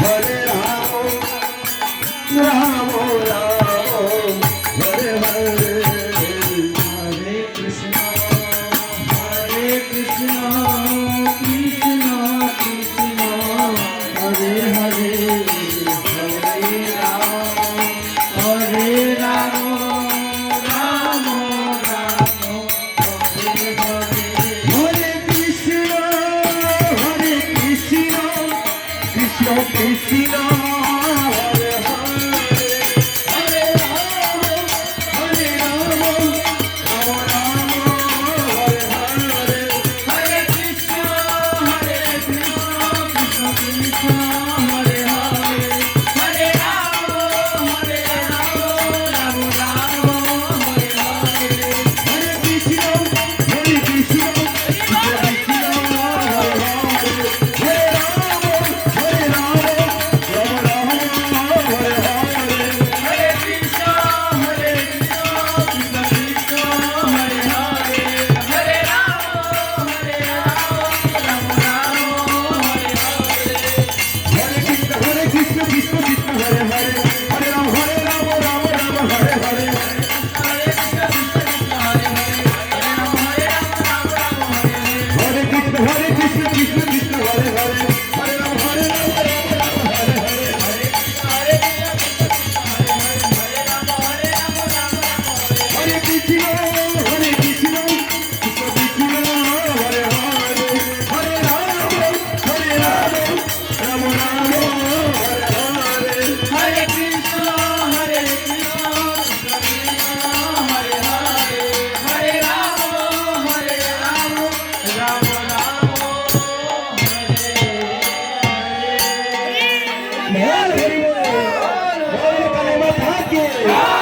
হরে রাম রাম রাম হরে হরে हरे कृष्ण कृष्ण कृष्ण हरे हरे हरे राम राम राम हरे हरे হরে কৃষ্ণ কৃষ্ণ কৃষ্ণ হরে হরে হরে রাম হরে রাম রাম রাম হরে হরে हरे कृष्ण कृष्ण कृष्ण हरे हरे हरे राम राम राम हरे हरे হরে কৃষ্ণ কৃষ্ণ কৃষ্ণ হরে হরে হরে রাম রাম রাম হরে হরে हरे कृष्ण कृष्ण कृष्ण हरे हरे हरे राम राम राम हरे हरे হরে কৃষ্ণ কৃষ্ণ কৃষ্ণ হরে হরে হরে রাম রাম রাম হরে হরে हरे कृष्ण कृष्ण हरे हरे हरे राम राम राम हरे हरे হরে কৃষ্ণ কৃষ্ণ কৃষ্ণ হরে হরে হরে রাম রাম রাম হরে হরে हरे হরে কৃষ্ণ কৃষ্ণ কৃষ্ণ হরে হরে হরে রাম রাম রাম হরে হরে हरे कृष्ण हरे हरे हरे राम राम राम हरे हरे बोल हरि बोल बोल काली माता की